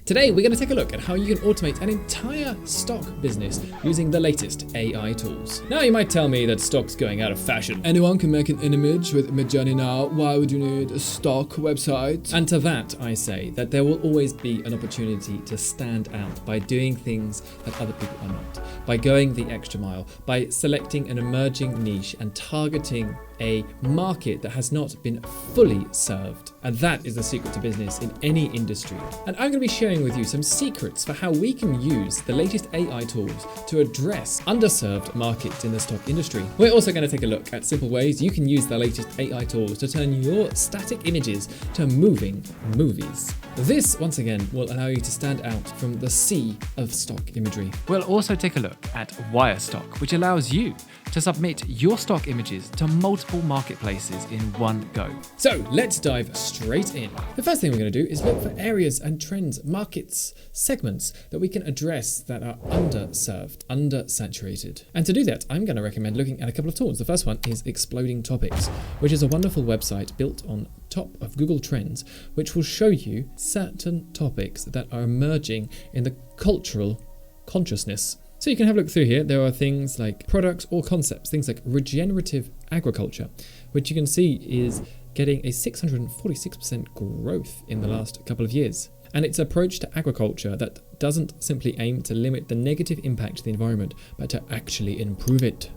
Today we're going to take a look at how you can automate an entire stock business using the latest AI tools. Now you might tell me that stock's going out of fashion. Anyone can make an image with Midjourney now. Why would you need a stock website? And to that I say that there will always be an opportunity to stand out by doing things that other people are not, by going the extra mile, by selecting an emerging niche and targeting a market that has not been fully served. And that is the secret to business in any industry. And I'm going to be sharing with you some secrets for how we can use the latest AI tools to address underserved markets in the stock industry. We're also going to take a look at simple ways you can use the latest AI tools to turn your static images to moving movies. This, once again, will allow you to stand out from the sea of stock imagery. We'll also take a look at Wirestock, which allows you to submit your stock images to multiple marketplaces in one go. So let's dive straight in. The first thing we're going to do is look for areas and trends, markets, segments that we can address that are underserved, undersaturated. And to do that, I'm going to recommend looking at a couple of tools. The first one is Exploding Topics, which is a wonderful website built on top of Google Trends, which will show you certain topics that are emerging in the cultural consciousness. So you can have a look through here. There are things like products or concepts, things like regenerative agriculture, which you can see is getting a 646% growth in the last couple of years. And its approach to agriculture that doesn't simply aim to limit the negative impact to the environment, but to actually improve it.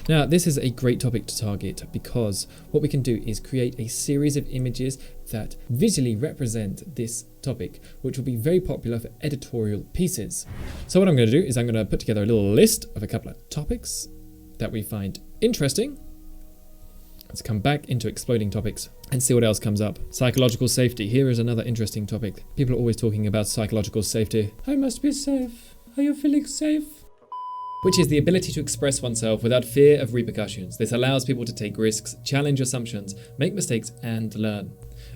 Now, this is a great topic to target because what we can do is create a series of images that visually represent this topic, which will be very popular for editorial pieces. So what I'm going to do is I'm going to put together a little list of a couple of topics that we find interesting. Let's come back into Exploding Topics and see what else comes up. Psychological safety. Here is another interesting topic. People are always talking about psychological safety. I must be safe. Are you feeling safe? Which is the ability to express oneself without fear of repercussions. This allows people to take risks, challenge assumptions, make mistakes, and learn.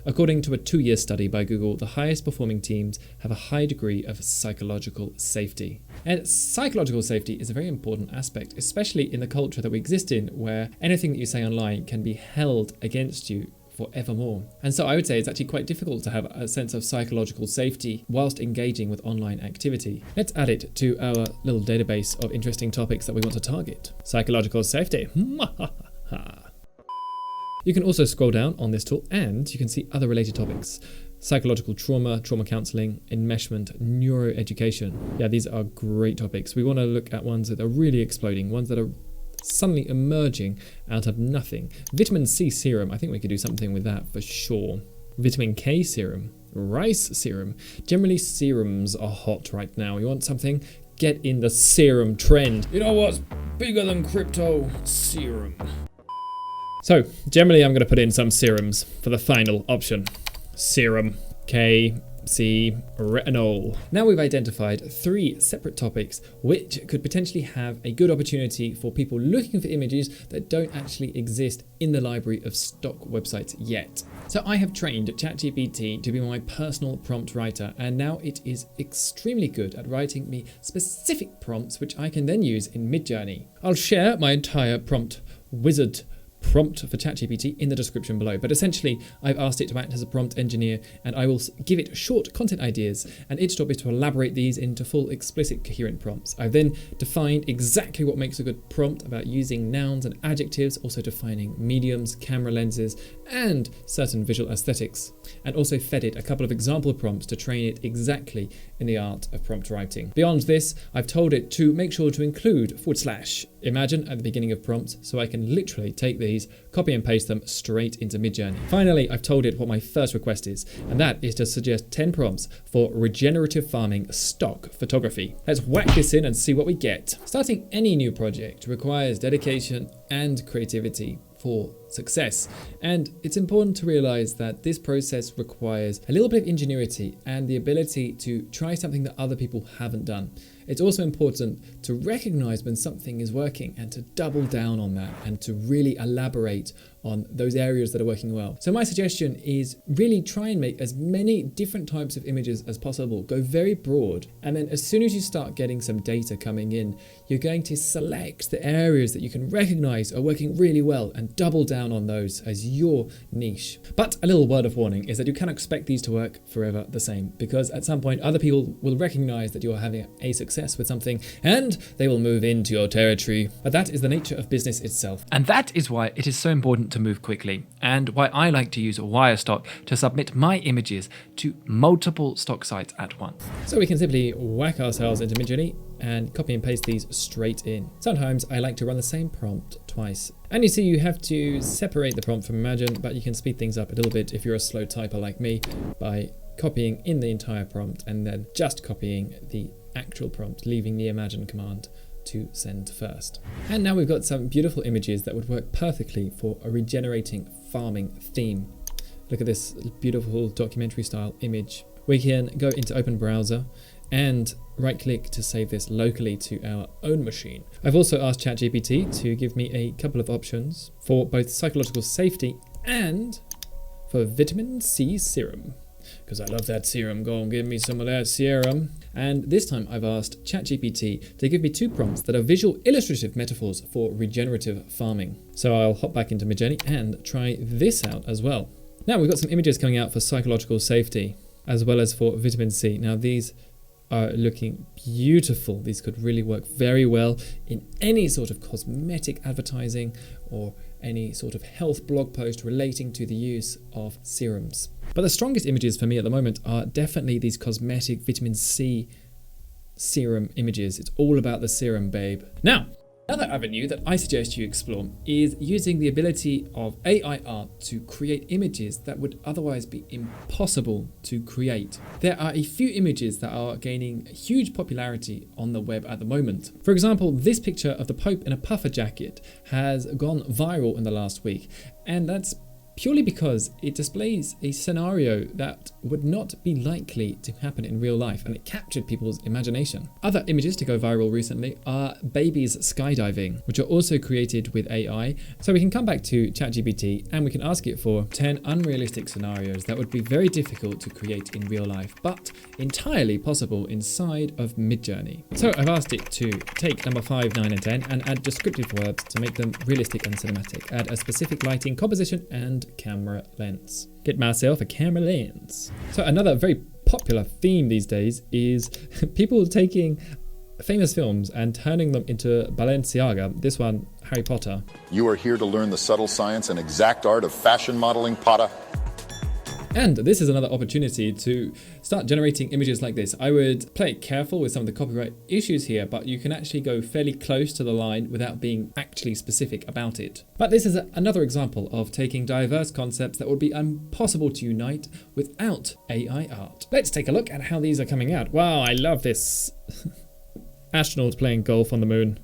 According to a 2-year study by Google, the highest performing teams have a high degree of psychological safety. And psychological safety is a very important aspect, especially in the culture that we exist in, where anything that you say online can be held against you forevermore. And so I would say it's actually quite difficult to have a sense of psychological safety whilst engaging with online activity. Let's add it to our little database of interesting topics that we want to target. Psychological safety. You can also scroll down on this tool and you can see other related topics. Psychological trauma, trauma counseling, enmeshment, neuroeducation. Yeah, these are great topics. We want to look at ones that are really exploding, ones that are suddenly emerging out of nothing. Vitamin C serum, I think we could do something with that for sure. Vitamin K serum, rice serum. Generally serums are hot right now. You want something? Get in the serum trend. You know what's bigger than crypto? Serum. So generally I'm going to put in some serums for the final option. Serum, K, C, retinol. Now we've identified 3 separate topics which could potentially have a good opportunity for people looking for images that don't actually exist in the library of stock websites yet. So I have trained ChatGPT to be my personal prompt writer, and now it is extremely good at writing me specific prompts which I can then use in Midjourney. I'll share my entire prompt wizard prompt for ChatGPT in the description below, but essentially I've asked it to act as a prompt engineer, and I will give it short content ideas, and its job is to elaborate these into full, explicit, coherent prompts. I've then defined exactly what makes a good prompt about using nouns and adjectives, also defining mediums, camera lenses, and certain visual aesthetics, and also fed it a couple of example prompts to train it exactly in the art of prompt writing. Beyond this, I've told it to make sure to include / imagine at the beginning of prompts, so I can literally take these, copy and paste them straight into Midjourney. Finally, I've told it what my first request is, and that is to suggest 10 prompts for regenerative farming stock photography. Let's whack this in and see what we get. Starting any new project requires dedication and creativity for success, and it's important to realize that this process requires a little bit of ingenuity and the ability to try something that other people haven't done. It's also important to recognize when something is working and to double down on that and to really elaborate on those areas that are working well. So my suggestion is really try and make as many different types of images as possible. Go very broad, and then as soon as you start getting some data coming in, you're going to select the areas that you can recognize are working really well and double down down on those as your niche. But a little word of warning is that you can't expect these to work forever the same, because at some point other people will recognize that you're having a success with something and they will move into your territory. But that is the nature of business itself. And that is why it is so important to move quickly, and why I like to use Wirestock to submit my images to multiple stock sites at once. So we can simply whack ourselves into Midjourney and copy and paste these straight in. Sometimes I like to run the same prompt twice. And you see you have to separate the prompt from Imagine, but you can speed things up a little bit if you're a slow typer like me by copying in the entire prompt and then just copying the actual prompt, leaving the Imagine command to send first. And now we've got some beautiful images that would work perfectly for a regenerating farming theme. Look at this beautiful documentary style image. We can go into Open Browser and right click to save this locally to our own machine. I've also asked ChatGPT to give me a couple of options for both psychological safety and for vitamin C serum, because I love that serum. Go and give me some of that serum. And this time I've asked ChatGPT to give me 2 prompts that are visual illustrative metaphors for regenerative farming. So I'll hop back into Midjourney and try this out as well. Now we've got some images coming out for psychological safety as well as for vitamin C. Now these are looking beautiful. These could really work very well in any sort of cosmetic advertising or any sort of health blog post relating to the use of serums. But the strongest images for me at the moment are definitely these cosmetic vitamin C serum images. It's all about the serum, babe. Now, another avenue that I suggest you explore is using the ability of AI art to create images that would otherwise be impossible to create. There are a few images that are gaining huge popularity on the web at the moment. For example, this picture of the Pope in a puffer jacket has gone viral in the last week, and that's purely because it displays a scenario that would not be likely to happen in real life, and it captured people's imagination. Other images to go viral recently are babies skydiving, which are also created with AI. So we can come back to ChatGPT and we can ask it for 10 unrealistic scenarios that would be very difficult to create in real life, but entirely possible inside of Midjourney. So I've asked it to take number 5, 9 and 10 and add descriptive words to make them realistic and cinematic. Add a specific lighting, composition and camera lens. Get myself a camera lens. So another very popular theme these days is people taking famous films and turning them into Balenciaga. This one, Harry Potter. You are here to learn the subtle science and exact art of fashion modeling, Potter. And this is another opportunity to start generating images like this. I would play it careful with some of the copyright issues here, but you can actually go fairly close to the line without being actually specific about it. But this is another example of taking diverse concepts that would be impossible to unite without AI art. Let's take a look at how these are coming out. Wow, I love this. Astronauts playing golf on the moon.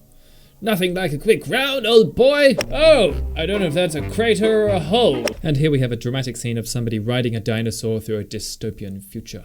Nothing like a quick round, old boy. Oh, I don't know if that's a crater or a hole. And here we have a dramatic scene of somebody riding a dinosaur through a dystopian future.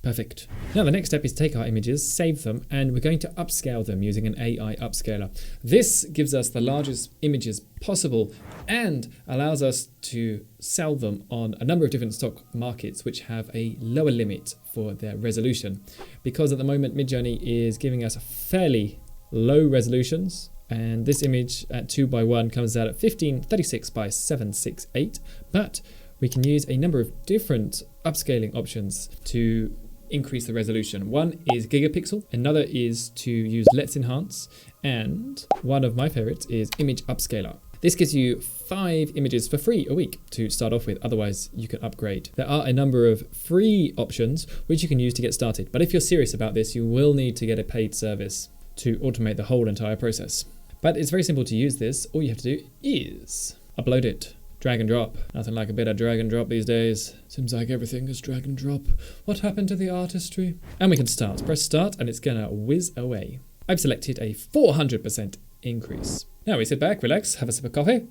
Perfect. Now the next step is take our images, save them, and we're going to upscale them using an AI upscaler. This gives us the largest images possible and allows us to sell them on a number of different stock markets which have a lower limit for their resolution. Because at the moment Midjourney is giving us fairly low resolutions, and this image at 2:1 comes out at 1536 by 768, but we can use a number of different upscaling options to increase the resolution. One is gigapixel, another is to use Let's Enhance, and one of my favorites is image upscaler. This gives you 5 images for free a week to start off with, otherwise you can upgrade. There are a number of free options which you can use to get started, but if you're serious about this, you will need to get a paid service to automate the whole entire process. But it's very simple to use this. All you have to do is upload it, drag and drop. Nothing like a bit of drag and drop these days. Seems like everything is drag and drop. What happened to the artistry? And we can start. Press start and it's gonna whiz away. I've selected a 400% increase. Now we sit back, relax, have a sip of coffee.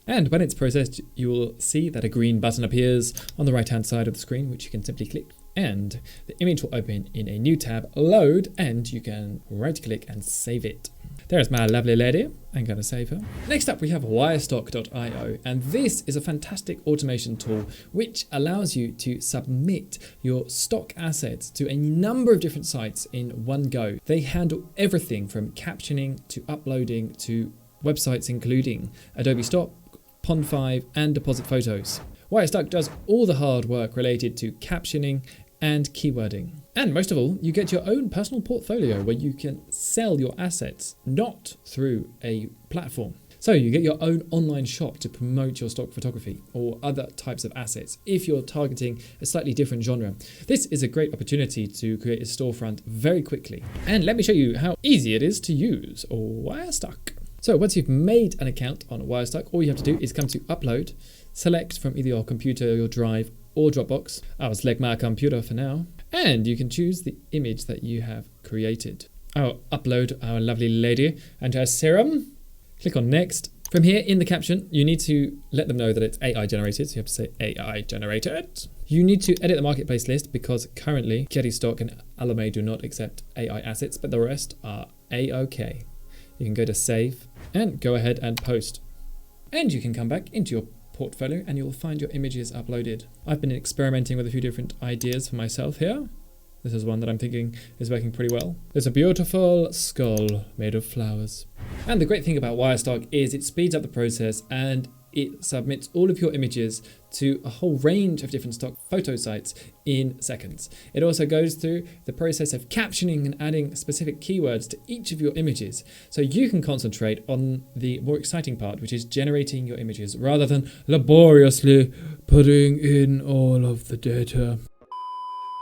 And when it's processed, you will see that a green button appears on the right-hand side of the screen, which you can simply click, and the image will open in a new tab, load, and you can right-click and save it. There's my lovely lady. I'm going to save her. Next up, we have Wirestock.io, and this is a fantastic automation tool which allows you to submit your stock assets to a number of different sites in one go. They handle everything from captioning to uploading to websites including Adobe Stock, Pond5, and deposit photos. Wirestock does all the hard work related to captioning and keywording. And most of all, you get your own personal portfolio where you can sell your assets, not through a platform. So you get your own online shop to promote your stock photography or other types of assets if you're targeting a slightly different genre. This is a great opportunity to create a storefront very quickly. And let me show you how easy it is to use Wirestock. So once you've made an account on Wirestock, all you have to do is come to upload, select from either your computer, your drive, or Dropbox. I'll select my computer for now. And you can choose the image that you have created. I'll upload our lovely lady and her serum. Click on next. From here in the caption, you need to let them know that it's AI generated. So you have to say AI generated. You need to edit the marketplace list because currently Wirestock and Alura do not accept AI assets, but the rest are A-OK. You can go to save and go ahead and post. And you can come back into your portfolio and you'll find your images uploaded. I've been experimenting with a few different ideas for myself here. This is one that I'm thinking is working pretty well. There's a beautiful skull made of flowers. And the great thing about Wirestock is it speeds up the process and it submits all of your images to a whole range of different stock photo sites in seconds. It also goes through the process of captioning and adding specific keywords to each of your images. So you can concentrate on the more exciting part, which is generating your images rather than laboriously putting in all of the data.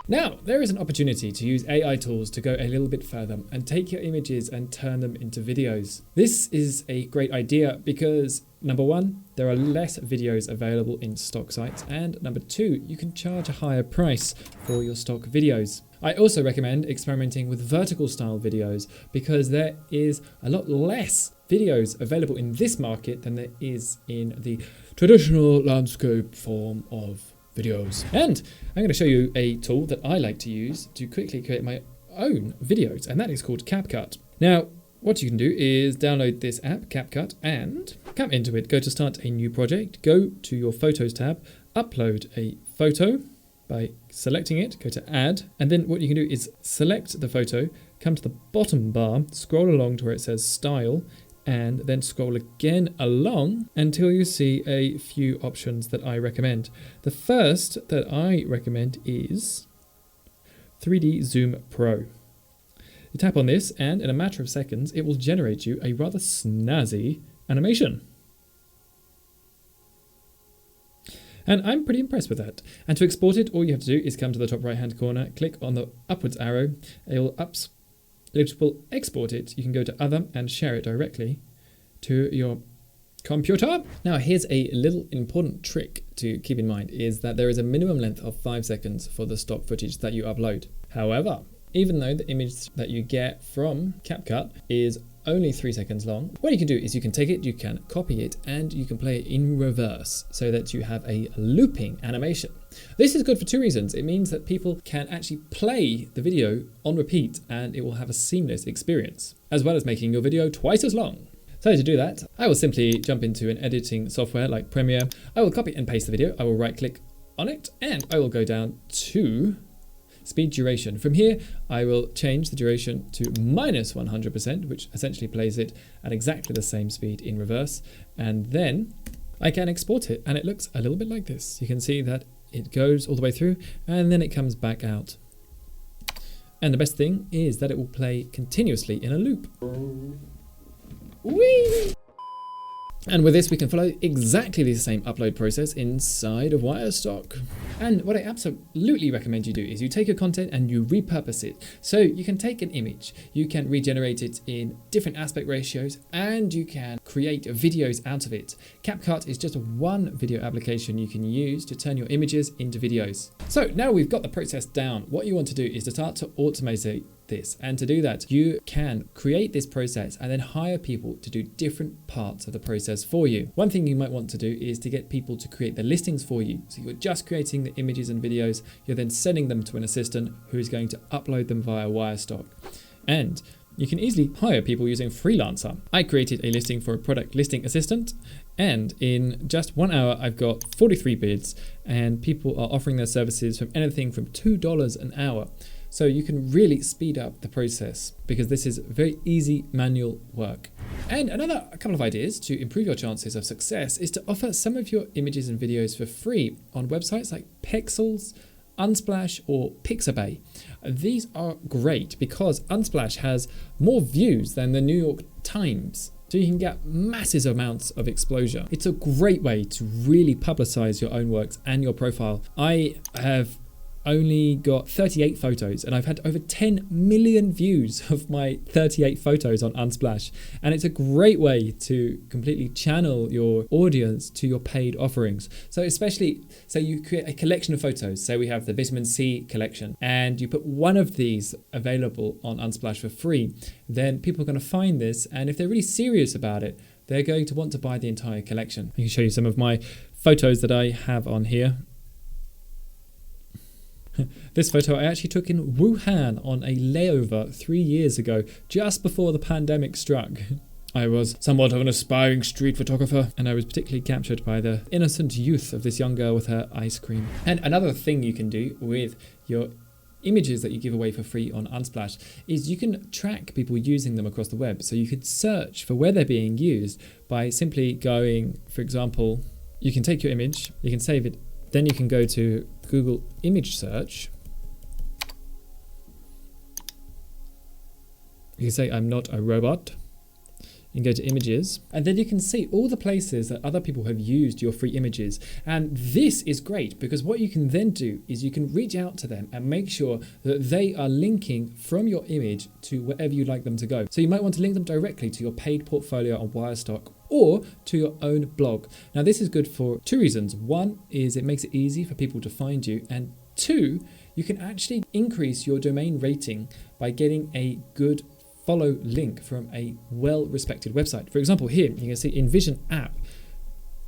Now, there is an opportunity to use AI tools to go a little bit further and take your images and turn them into videos. This is a great idea because number one, there are less videos available in stock sites, and number two, you can charge a higher price for your stock videos. I also recommend experimenting with vertical style videos because there is a lot less videos available in this market than there is in the traditional landscape form of videos. And I'm going to show you a tool that I like to use to quickly create my own videos, and that is called CapCut. Now, what you can do is download this app, CapCut, and come into it. Go to start a new project, go to your photos tab, upload a photo by selecting it, go to add, and then what you can do is select the photo, come to the bottom bar, scroll along to where it says style, and then scroll again along until you see a few options that I recommend. The first that I recommend is 3D Zoom Pro. You tap on this and in a matter of seconds, it will generate you a rather snazzy animation. And I'm pretty impressed with that. And to export it, all you have to do is come to the top right hand corner, click on the upwards arrow, it will export it. You can go to other and share it directly to your computer. Now here's a little important trick to keep in mind is that there is a minimum length of 5 seconds for the stock footage that you upload. However, even though the image that you get from CapCut is only 3 seconds long, what you can do is you can take it, you can copy it, and you can play it in reverse so that you have a looping animation. This is good for two reasons. It means that people can actually play the video on repeat and it will have a seamless experience, as well as making your video twice as long. So to do that, I will simply jump into an editing software like Premiere. I will copy and paste the video. I will right click on it and I will go down to speed duration. From here, I will change the duration to -100%, which essentially plays it at exactly the same speed in reverse. And then I can export it and it looks a little bit like this. You can see that it goes all the way through and then it comes back out. And the best thing is that it will play continuously in a loop. Whee! And with this, we can follow exactly the same upload process inside of Wirestock. And what I absolutely recommend you do is you take your content and you repurpose it. So you can take an image, you can regenerate it in different aspect ratios, and you can create videos out of it. CapCut is just one video application you can use to turn your images into videos. So now we've got the process down, what you want to do is to start to automate this. And to do that, you can create this process and then hire people to do different parts of the process for you. One thing you might want to do is to get people to create the listings for you. So you're just creating the images and videos, you're then sending them to an assistant who is going to upload them via Wirestock. And you can easily hire people using Freelancer. I created a listing for a product listing assistant, and in just 1 hour, I've got 43 bids, and people are offering their services from anything from $2 an hour. So you can really speed up the process because this is very easy manual work. And a couple of ideas to improve your chances of success is to offer some of your images and videos for free on websites like Pexels, Unsplash or Pixabay. These are great because Unsplash has more views than the New York Times. So you can get massive amounts of exposure. It's a great way to really publicize your own works and your profile. I have only got 38 photos and I've had over 10 million views of my 38 photos on Unsplash. And it's a great way to completely channel your audience to your paid offerings. So you create a collection of photos. Say we have the vitamin C collection and you put one of these available on Unsplash for free, then people are going to find this. And if they're really serious about it, they're going to want to buy the entire collection. I can show you some of my photos that I have on here. This photo I actually took in Wuhan on a layover 3 years ago, just before the pandemic struck. I was somewhat of an aspiring street photographer, and I was particularly captured by the innocent youth of this young girl with her ice cream. And another thing you can do with your images that you give away for free on Unsplash is you can track people using them across the web. So you could search for where they're being used by simply going, for example, you can take your image, you can save it, then you can go to Google image search. You can say, I'm not a robot. You can go to images, and then you can see all the places that other people have used your free images. And this is great because what you can then do is you can reach out to them and make sure that they are linking from your image to wherever you'd like them to go. So you might want to link them directly to your paid portfolio on Wirestock or to your own blog. Now this is good for two reasons. One is it makes it easy for people to find you, and two, you can actually increase your domain rating by getting a good follow link from a well-respected website. For example, here you can see Envision app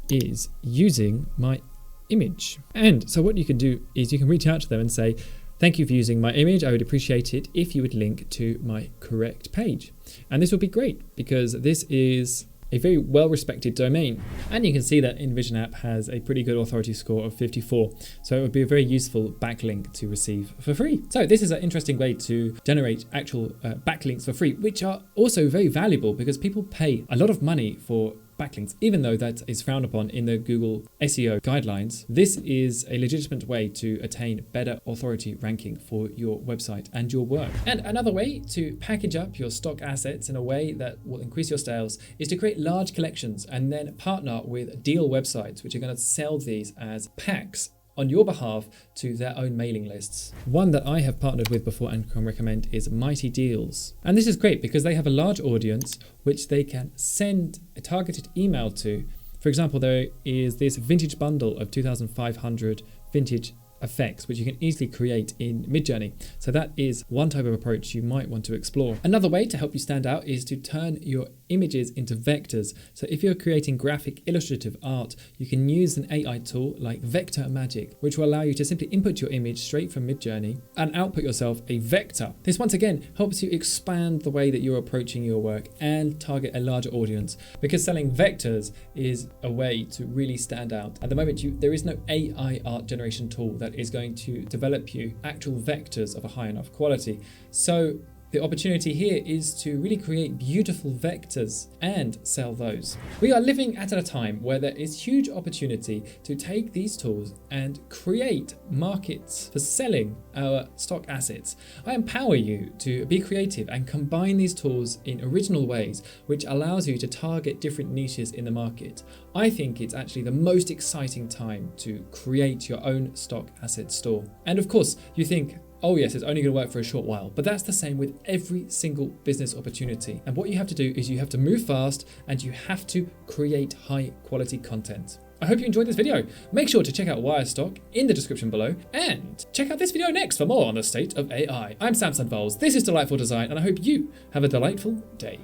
is using my image. And so what you can do is you can reach out to them and say, thank you for using my image. I would appreciate it if you would link to my correct page. And this would be great because this is a very well-respected domain. And you can see that Envision app has a pretty good authority score of 54. So it would be a very useful backlink to receive for free. So this is an interesting way to generate actual backlinks for free, which are also very valuable because people pay a lot of money for backlinks, even though that is frowned upon in the Google SEO guidelines. This is a legitimate way to attain better authority ranking for your website and your work. And another way to package up your stock assets in a way that will increase your sales is to create large collections and then partner with deal websites, which are going to sell these as packs on your behalf to their own mailing lists. One that I have partnered with before and can recommend is Mighty Deals. And this is great because they have a large audience which they can send a targeted email to. For example, there is this vintage bundle of 2,500 vintage effects, which you can easily create in Midjourney. So that is one type of approach you might want to explore. Another way to help you stand out is to turn your images into vectors. So if you're creating graphic illustrative art, you can use an AI tool like Vector Magic, which will allow you to simply input your image straight from Midjourney and output yourself a vector. This once again helps you expand the way that you're approaching your work and target a larger audience, because selling vectors is a way to really stand out. At the moment, there is no AI art generation tool that is going to develop you actual vectors of a high enough quality. So the opportunity here is to really create beautiful vectors and sell those. We are living at a time where there is huge opportunity to take these tools and create markets for selling our stock assets. I empower you to be creative and combine these tools in original ways, which allows you to target different niches in the market. I think it's actually the most exciting time to create your own stock asset store. And of course, you think, oh yes, it's only going to work for a short while, but that's the same with every single business opportunity. And what you have to do is you have to move fast and you have to create high quality content. I hope you enjoyed this video. Make sure to check out Wirestock in the description below and check out this video next for more on the state of AI. I'm Samson Voles, this is Delightful Design, and I hope you have a delightful day.